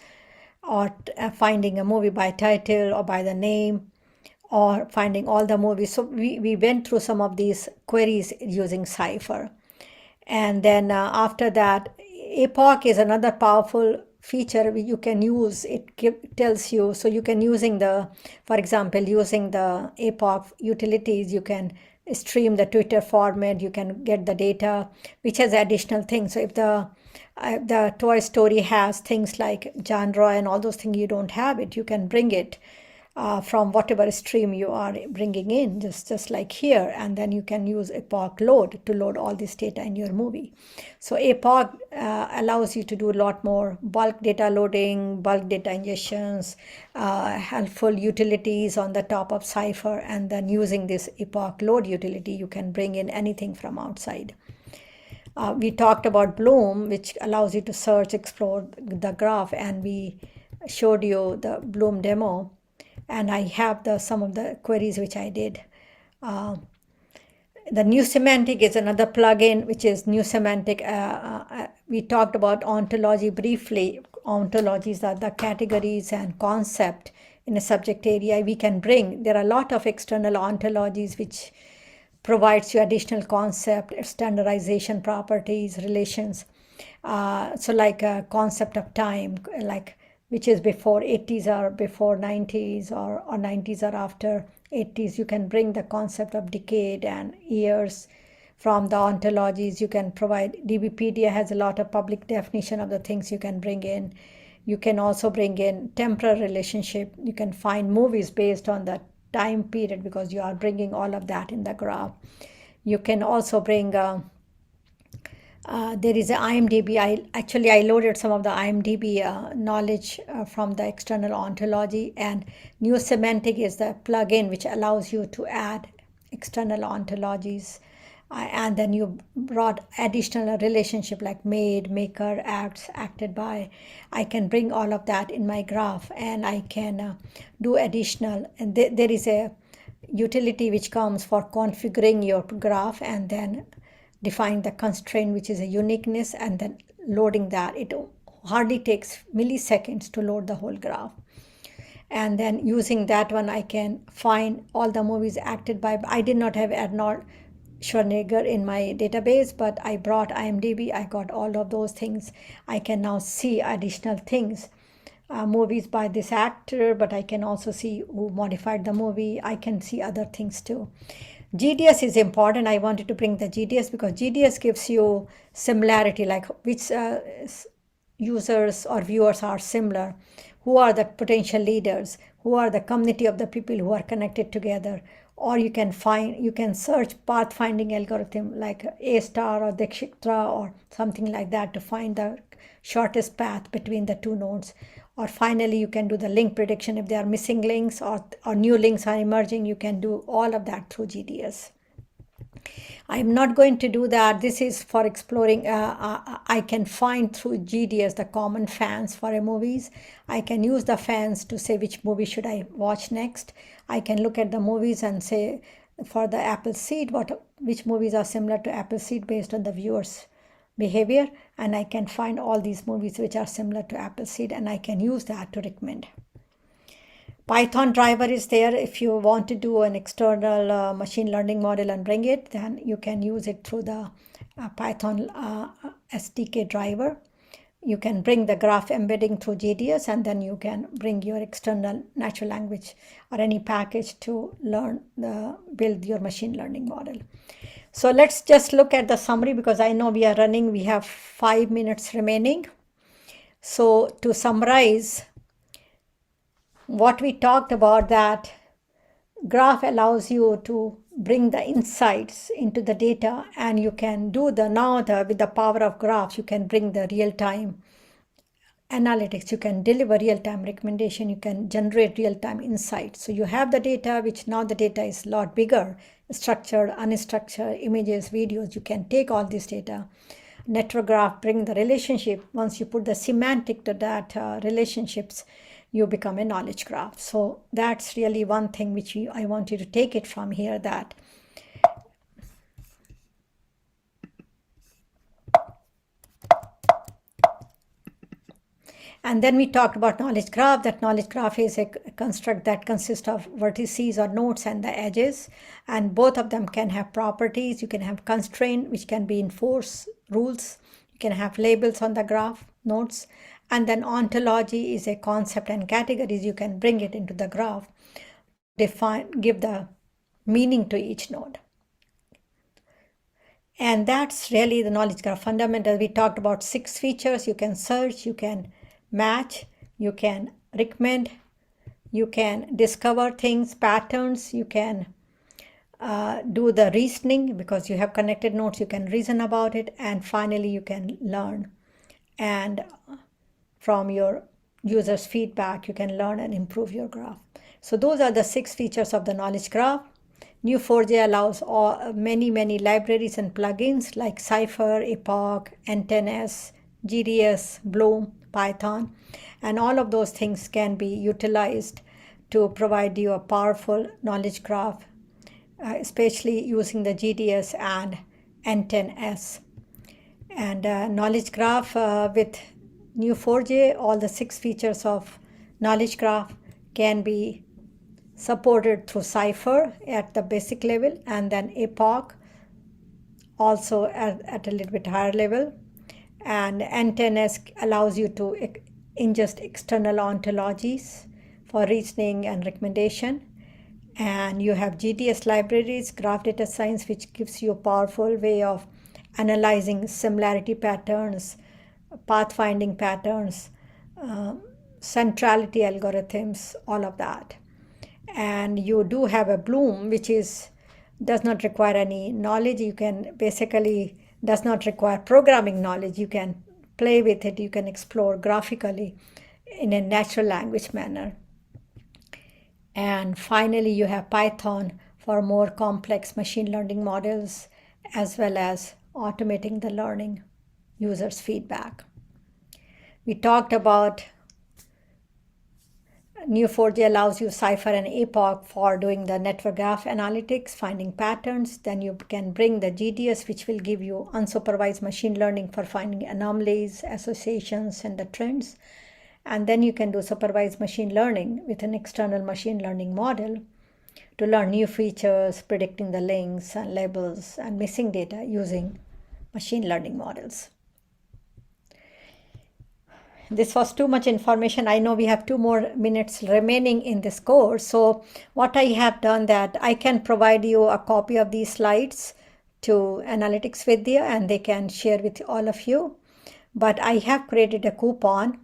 or finding a movie by title or by the name, or finding all the movies. So we went through some of these queries using Cipher. And then after that, epoch is another powerful feature you can use. It tells you, so you can for example, using the epoch utilities, you can stream the Twitter format, you can get the data, which has additional things. So if the Toy Story has things like genre and all those things, you don't have it, you can bring it from whatever stream you are bringing in, just like here, and then you can use epoch load to load all this data in your movie. So epoch allows you to do a lot more bulk data loading, bulk data ingestions, helpful utilities on the top of Cipher, and then using this epoch load utility, you can bring in anything from outside. We talked about Bloom, which allows you to search, explore the graph, and we showed you the Bloom demo. And I have some of the queries which I did. The New Semantic is another plugin, which is New Semantic. We talked about ontology briefly. Ontologies are the categories and concept in a subject area we can bring. There are a lot of external ontologies which provides you additional concept, standardization properties, relations. So like a concept of time, like which is before 80s or before 90s, or 90s or after 80s. You can bring the concept of decade and years from the ontologies. You can provide, DBpedia has a lot of public definition of the things you can bring in. You can also bring in temporal relationship. You can find movies based on the time period because you are bringing all of that in the graph. You can also bring There is an IMDb. I loaded some of the IMDb knowledge from the external ontology, and New Semantic is the plugin which allows you to add external ontologies. And then you brought additional relationship like made, maker, acts, acted by. I can bring all of that in my graph, and I can do additional. And there is a utility which comes for configuring your graph and then define the constraint, which is a uniqueness, and then loading that. It hardly takes milliseconds to load the whole graph. And then using that one, I can find all the movies acted by. I did not have Arnold Schwarzenegger in my database, but I brought IMDb. I got all of those things. I can now see additional things. Movies by this actor, but I can also see who modified the movie. I can see other things too. GDS is important. I wanted to bring the GDS because GDS gives you similarity, like which users or viewers are similar, who are the potential leaders, who are the community of the people who are connected together. Or you can search path finding algorithm like A star or Dakshitra or something like that to find the shortest path between the two nodes. Or finally, you can do the link prediction. If there are missing links or new links are emerging, you can do all of that through GDS. I'm not going to do that. This is for exploring. I can find through GDS the common fans for a movies. I can use the fans to say which movie should I watch next. I can look at the movies and say for the Apple Seed, which movies are similar to Apple Seed based on the viewers' behavior, and I can find all these movies which are similar to Appleseed, and I can use that to recommend. Python driver is there. If you want to do an external machine learning model and bring it, then you can use it through the Python SDK driver. You can bring the graph embedding through GDS, and then you can bring your external natural language or any package to build your machine learning model. So let's just look at the summary because I know we have 5 minutes remaining. So to summarize what we talked about, that graph allows you to bring the insights into the data, and you can do with the power of graphs, you can bring the real-time analytics, you can deliver real-time recommendation, you can generate real-time insights. So you have the data, which now the data is a lot bigger, structured, unstructured, images, videos. You can take all this data, network graph, bring the relationship. Once you put the semantic to that relationships, you become a knowledge graph. So that's really one thing which I want you to take it from here, that and then we talked about knowledge graph. That knowledge graph is a construct that consists of vertices or nodes and the edges, and both of them can have properties. You can have constraint, which can be enforced rules. You can have labels on the graph nodes, and then ontology is a concept and categories. You can bring it into the graph, give the meaning to each node. And that's really the knowledge graph fundamental. We talked about 6 features. You can search, you can match, you can recommend, you can discover things, patterns, you can do the reasoning because you have connected nodes, you can reason about it, and finally you can learn. And from your users' feedback, you can learn and improve your graph. So those are the 6 features of the knowledge graph. Neo4j allows many libraries and plugins like Cipher, Epoch, N10s, GDS, Bloom, Python, and all of those things can be utilized to provide you a powerful knowledge graph, especially using the GDS and N10s. And knowledge graph with Neo4j, all the 6 features of knowledge graph can be supported through Cipher at the basic level, and then Epoch also at a little bit higher level. And N10s allows you to ingest external ontologies for reasoning and recommendation. And you have GDS libraries, graph data science, which gives you a powerful way of analyzing similarity patterns, pathfinding patterns, centrality algorithms, all of that. And you do have a Bloom, which does not require any knowledge. You can basically does not require programming knowledge. You can play with it, you can explore graphically in a natural language manner. And finally, you have Python for more complex machine learning models, as well as automating the learning users' feedback. We talked about Neo4j allows you Cipher and Epoch for doing the network graph analytics, finding patterns. Then you can bring the GDS, which will give you unsupervised machine learning for finding anomalies, associations, and the trends. And then you can do supervised machine learning with an external machine learning model to learn new features, predicting the links and labels and missing data using machine learning models. This was too much information. I know we have 2 more minutes remaining in this course. So what I have done that I can provide you a copy of these slides to Analytics Vidya, and they can share with all of you. But I have created a coupon,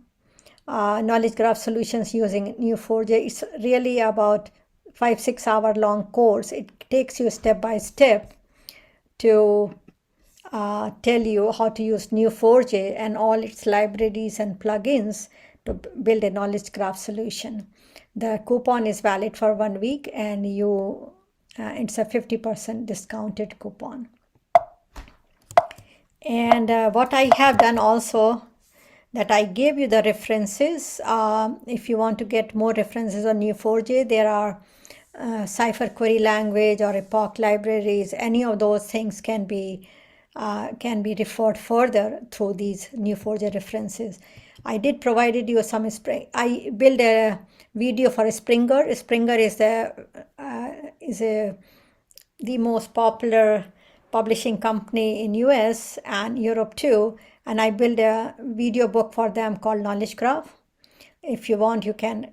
Knowledge Graph Solutions using Neo4j. It's really about 5-6 hour long course. It takes you step by step to tell you how to use Neo4j and all its libraries and plugins to build a knowledge graph solution. The coupon is valid for 1 week, and it's a 50% discounted coupon. And what I have done also, that I gave you the references. If you want to get more references on Neo4j, there are Cipher query language or Epoch libraries. Any of those things can be referred further through these Neo4j references. I did provided you some I built a video for Springer. Springer is the most popular publishing company in US and Europe too. And I built a video book for them called Knowledge Graph. If you want, you can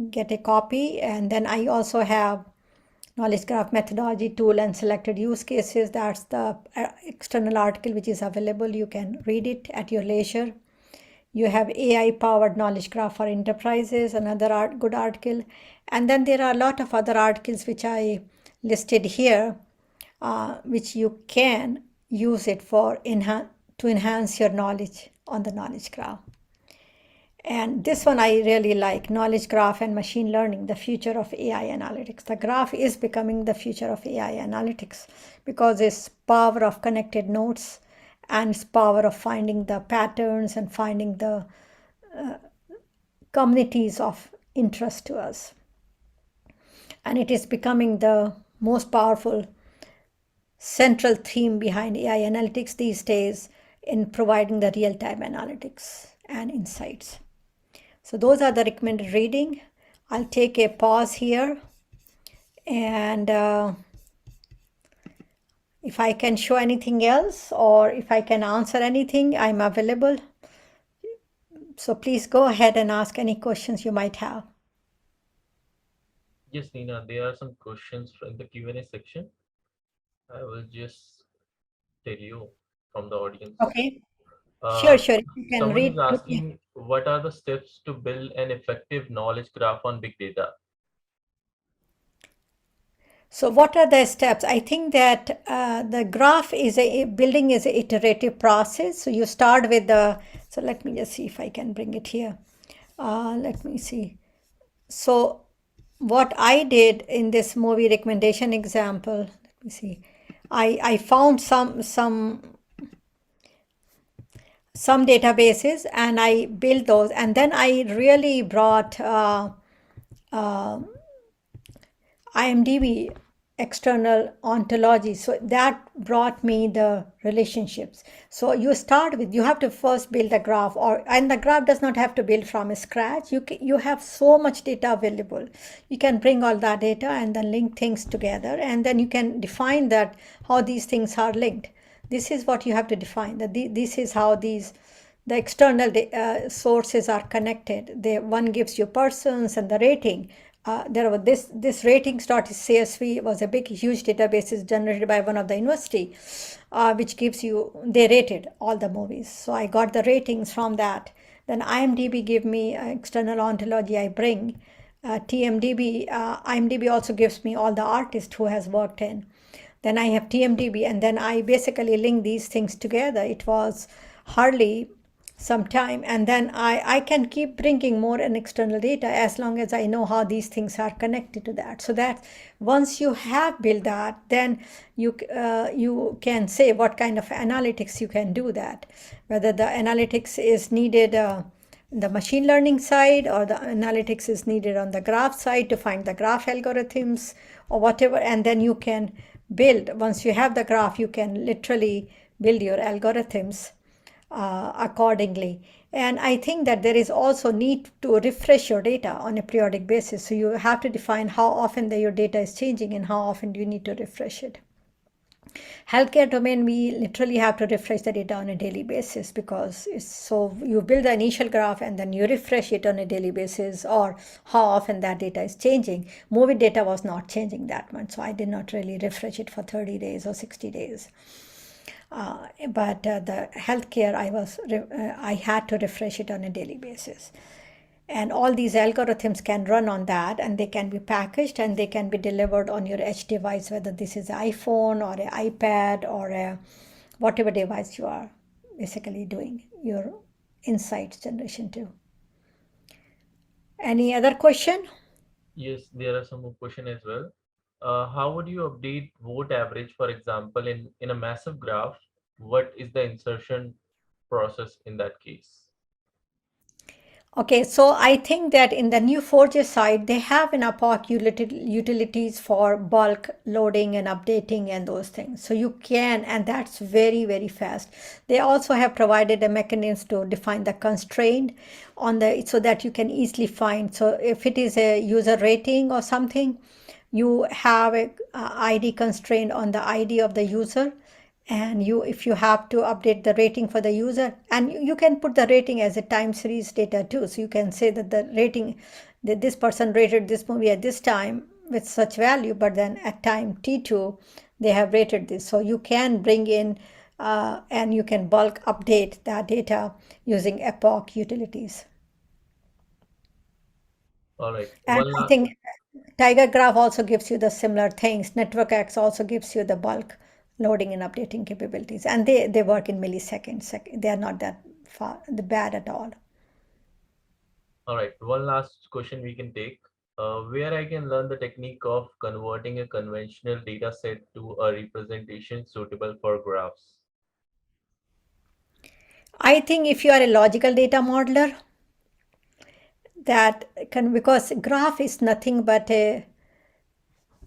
get a copy. And then I also have Knowledge Graph methodology tool and selected use cases. That's the external article which is available. You can read it at your leisure. You have AI powered knowledge graph for enterprises, another good article. And then there are a lot of other articles which I listed here, which you can use it for to enhance your knowledge on the knowledge graph. And this one I really like, Knowledge Graph and Machine Learning, the future of AI analytics. The graph is becoming the future of AI analytics because its power of connected nodes and its power of finding the patterns and finding the communities of interest to us. And it is becoming the most powerful central theme behind AI analytics these days in providing the real-time analytics and insights. So those are the recommended reading. I'll take a pause here, and if I can show anything else or if I can answer anything, I'm available. So please go ahead and ask any questions you might have. Yes, Neena, there are some questions from the Q&A section. I will just tell you from the audience. Okay. Sure. You can Someone read. is asking, what are the steps to build an effective knowledge graph on big data? So what are the steps? I think that the graph building is an iterative process. So you start with so let me just see if I can bring it here. Let me see. So what I did in this movie recommendation example, let me see. I found some databases and I built those, and then I really brought IMDb external ontologies. So that brought me the relationships. So you have to first build a graph, and the graph does not have to build from scratch. You have so much data available. You can bring all that data and then link things together, and then you can define that how these things are linked. This is what you have to define. This is how the external sources are connected. One gives you persons and the rating. This ratings.csv was a big, huge database generated by one of the university, which gives you, they rated all the movies. So I got the ratings from that. Then IMDb gave me external ontology I bring. IMDb also gives me all the artists who has worked in. then I have TMDB, and then I basically link these things together. It was hardly some time, and then I can keep bringing more and external data as long as I know how these things are connected to that. So that once you have built that, then you can say what kind of analytics you can do that, whether the analytics is needed the machine learning side, or the analytics is needed on the graph side to find the graph algorithms or whatever. And then you can build, once you have the graph, you can literally build your algorithms accordingly. And I think that there is also need to refresh your data on a periodic basis. So you have to define how often your data is changing and how often do you need to refresh it. Healthcare domain, we literally have to refresh the data on a daily basis, because it's so you build the initial graph and then you refresh it on a daily basis, or how often that data is changing. Movie data was not changing that much, so I did not really refresh it for 30 days or 60 days. But the healthcare, I had to refresh it on a daily basis. And all these algorithms can run on that, and they can be packaged and they can be delivered on your edge device, whether this is an iPhone or an iPad or whatever device you are basically doing your insights generation to. Any other question? Yes, there are some more questions as well. How would you update vote average, for example, in a massive graph? What is the insertion process in that case? Okay, so I think that in the Neo4j side, they have an APOC utilities for bulk loading and updating and those things. So you can, and that's very, very fast. They also have provided a mechanism to define the constraint on the, so that you can easily find. So if it is a user rating or something, you have a ID constraint on the ID of the user, and if you have to update the rating for the user, and you can put the rating as a time series data too, so you can say that the rating, that this person rated this movie at this time with such value, but then at time t2 they have rated this. So you can bring in and you can bulk update that data using epoch utilities. All right. And One I last. think Tiger Graph also gives you the similar things. NetworkX also gives you the bulk loading and updating capabilities. And they work in milliseconds. They are not that bad at all. All right. One last question we can take. Where I can learn the technique of converting a conventional data set to a representation suitable for graphs. I think if you are a logical data modeler, that can, because graph is nothing but a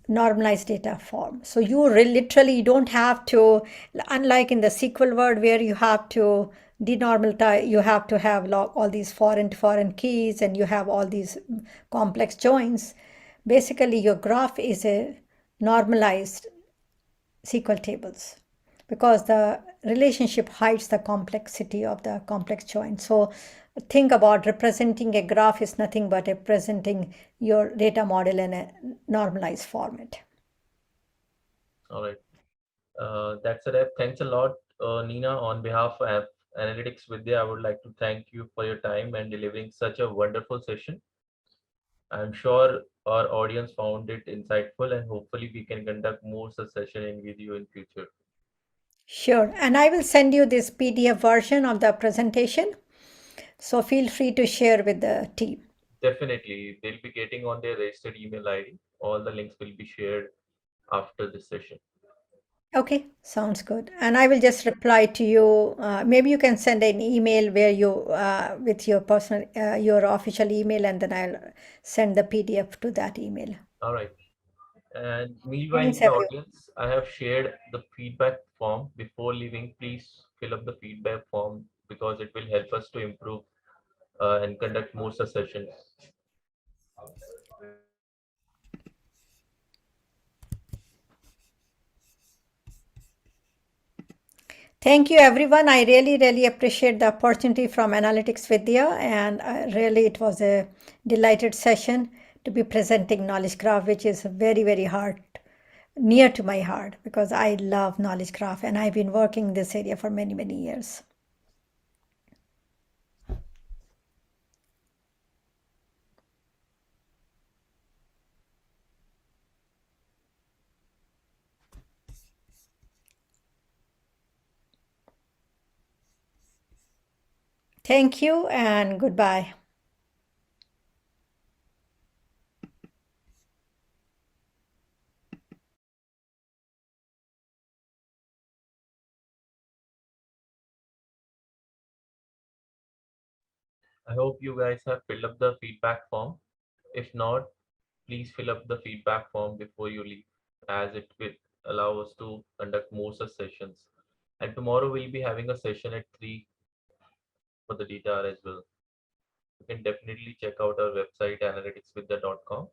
normalized data form. So you literally you don't have to, unlike in the SQL world where you have to denormalize, you have to have all these foreign to foreign keys and you have all these complex joins. Basically, your graph is a normalized SQL tables, because the relationship hides the complexity of the complex join. So think about representing a graph is nothing but representing your data model in a normalized format. All right. That's a wrap. Thanks a lot, Nina. On behalf of Analytics Vidya, I would like to thank you for your time and delivering such a wonderful session. I'm sure our audience found it insightful, and hopefully we can conduct more such session in with you in future. Sure. And I will send you this PDF version of the presentation. So feel free to share with the team. Definitely, they'll be getting on their registered email ID. All the links will be shared after this session. Okay, sounds good. And I will just reply to you. Maybe you can send an email where you, with your personal, your official email, and then I'll send the PDF to that email. All right. And meanwhile, Thanks, in the everyone. audience, I have shared the feedback form. Before leaving, please fill up the feedback form because it will help us to improve and conduct more such sessions. Thank you, everyone. I really, really appreciate the opportunity from Analytics Vidya, and really it was a delighted session to be presenting Knowledge Graph, which is very, very hard, near to my heart, because I love Knowledge Graph and I've been working in this area for many, many years. Thank you and goodbye. I hope you guys have filled up the feedback form. If not, please fill up the feedback form before you leave, as it will allow us to conduct more such sessions. And tomorrow we'll be having a session at 3 for the data as well. You can definitely check out our website analyticswiththe.com.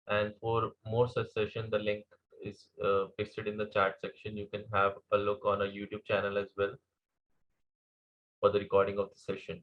And for more such session, the link is pasted in the chat section. You can have a look on our YouTube channel as well for the recording of the session.